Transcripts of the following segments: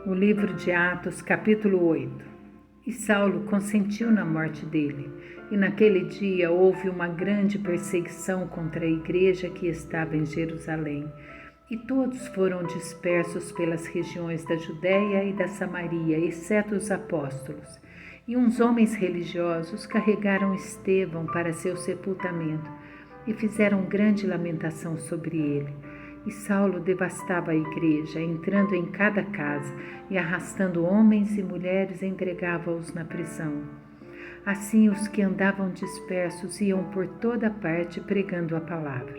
O livro de Atos, capítulo 8. E Saulo consentiu na morte dele, e naquele dia houve uma grande perseguição contra a igreja que estava em Jerusalém, e todos foram dispersos pelas regiões da Judéia e da Samaria, exceto os apóstolos. E uns homens religiosos carregaram Estevão para seu sepultamento, e fizeram grande lamentação sobre ele. E Saulo devastava a igreja, entrando em cada casa e arrastando homens e mulheres, entregava-os na prisão. Assim os que andavam dispersos iam por toda parte pregando a palavra.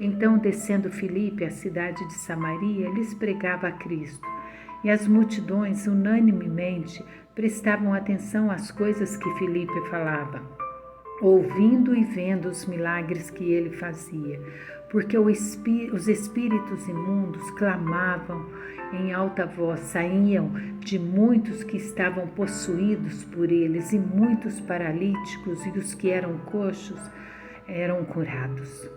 Então, descendo Filipe à cidade de Samaria, lhes pregava a Cristo. E as multidões unanimemente prestavam atenção às coisas que Filipe falava, ouvindo e vendo os milagres que ele fazia, porque os espíritos imundos clamavam em alta voz, saíam de muitos que estavam possuídos por eles, e muitos paralíticos e os que eram coxos eram curados.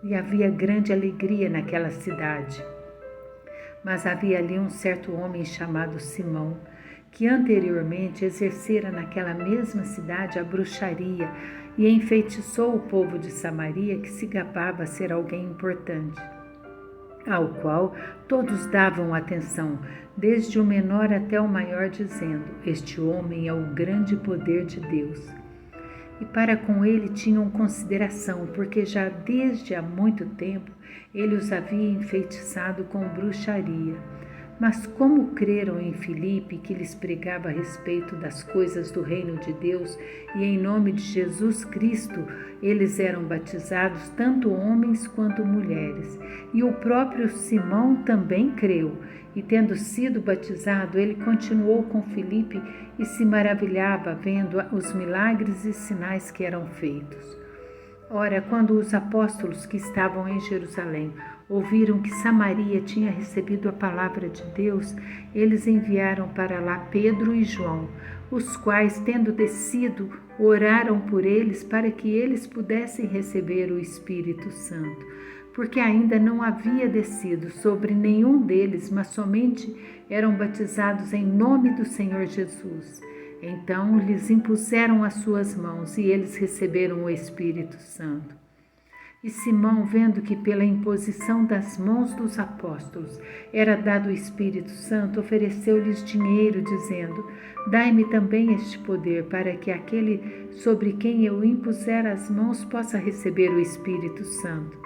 E havia grande alegria naquela cidade. Mas havia ali um certo homem chamado Simão, que anteriormente exercera naquela mesma cidade a bruxaria e enfeitiçou o povo de Samaria, que se gabava ser alguém importante, ao qual todos davam atenção, desde o menor até o maior, dizendo: este homem é o grande poder de Deus. E para com ele tinham consideração, porque já desde há muito tempo ele os havia enfeitiçado com bruxaria. Mas como creram em Filipe, que lhes pregava a respeito das coisas do reino de Deus, e em nome de Jesus Cristo eles eram batizados, tanto homens quanto mulheres. E o próprio Simão também creu, e tendo sido batizado, ele continuou com Filipe e se maravilhava vendo os milagres e sinais que eram feitos. Ora, quando os apóstolos que estavam em Jerusalém ouviram que Samaria tinha recebido a palavra de Deus, eles enviaram para lá Pedro e João, os quais, tendo descido, oraram por eles para que eles pudessem receber o Espírito Santo, porque ainda não havia descido sobre nenhum deles, mas somente eram batizados em nome do Senhor Jesus. Então lhes impuseram as suas mãos e eles receberam o Espírito Santo. E Simão, vendo que pela imposição das mãos dos apóstolos era dado o Espírito Santo, ofereceu-lhes dinheiro, dizendo: dai-me também este poder, para que aquele sobre quem eu impuser as mãos possa receber o Espírito Santo.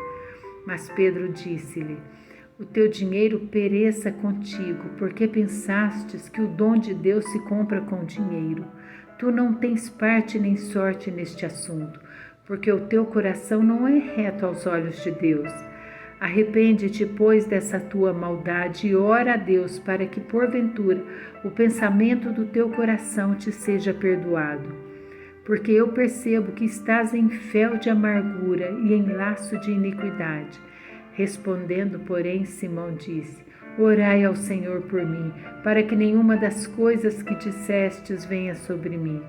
Mas Pedro disse-lhe: o teu dinheiro pereça contigo, porque pensastes que o dom de Deus se compra com dinheiro. Tu não tens parte nem sorte neste assunto, porque o teu coração não é reto aos olhos de Deus. Arrepende-te, pois, dessa tua maldade e ora a Deus para que, porventura, o pensamento do teu coração te seja perdoado. Porque eu percebo que estás em fel de amargura e em laço de iniquidade. Respondendo, porém, Simão disse: orai ao Senhor por mim, para que nenhuma das coisas que dissestes venha sobre mim.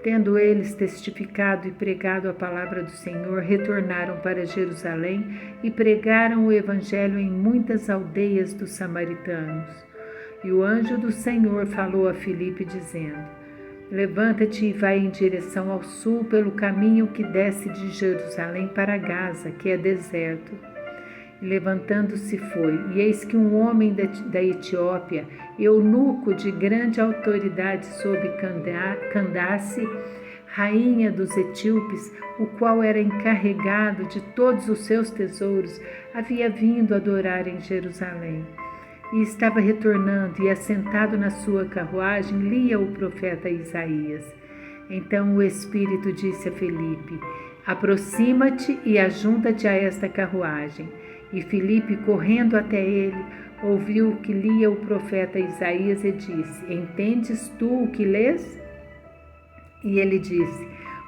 Tendo eles testificado e pregado a palavra do Senhor, retornaram para Jerusalém e pregaram o evangelho em muitas aldeias dos samaritanos. E o anjo do Senhor falou a Filipe, dizendo: levanta-te e vai em direção ao sul pelo caminho que desce de Jerusalém para Gaza, que é deserto. E levantando-se foi, e eis que um homem da Etiópia, eunuco de grande autoridade sob Candace, rainha dos etíopes, o qual era encarregado de todos os seus tesouros, havia vindo adorar em Jerusalém. E estava retornando, e assentado na sua carruagem, lia o profeta Isaías. Então o Espírito disse a Filipe: aproxima-te e ajunta-te a esta carruagem. E Filipe, correndo até ele, ouviu o que lia o profeta Isaías e disse: entendes tu o que lês? E ele disse: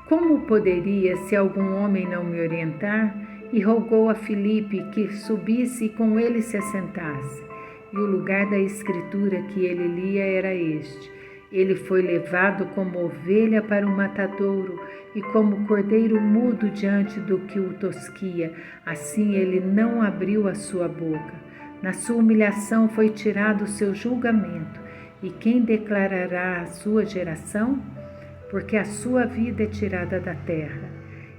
como poderia, se algum homem não me orientar? E rogou a Filipe que subisse e com ele se assentasse. E o lugar da escritura que ele lia era este: ele foi levado como ovelha para o matadouro, e como cordeiro mudo diante do que o tosquia, assim ele não abriu a sua boca. Na sua humilhação foi tirado o seu julgamento. E quem declarará a sua geração? Porque a sua vida é tirada da terra.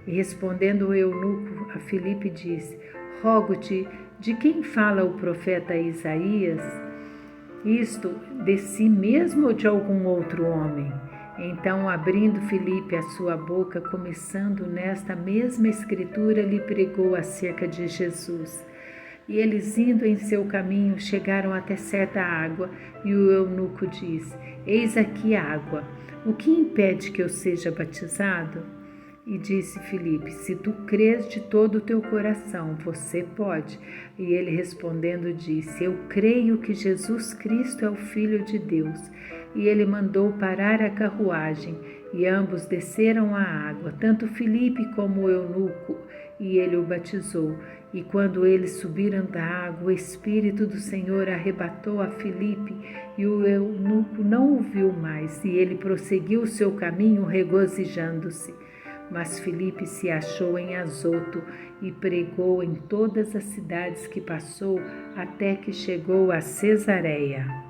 E respondendo o eunuco a Filipe disse: Rogo-te, de quem fala o profeta Isaías? Isto de si mesmo ou de algum outro homem? Então, abrindo Filipe a sua boca, começando nesta mesma escritura, lhe pregou acerca de Jesus. E eles, indo em seu caminho, chegaram até certa água, e o eunuco disse: Eis aqui a água. O que impede que eu seja batizado? E disse Filipe: Se tu crês de todo o teu coração, você pode. E ele respondendo disse: Eu creio que Jesus Cristo é o Filho de Deus. E ele mandou parar a carruagem, e ambos desceram à água, tanto Filipe como o eunuco, e ele o batizou. E quando eles subiram da água, o Espírito do Senhor arrebatou a Filipe, e o eunuco não o viu mais, e ele prosseguiu o seu caminho regozijando-se. Mas Filipe se achou em Azoto e pregou em todas as cidades que passou, até que chegou a Cesareia.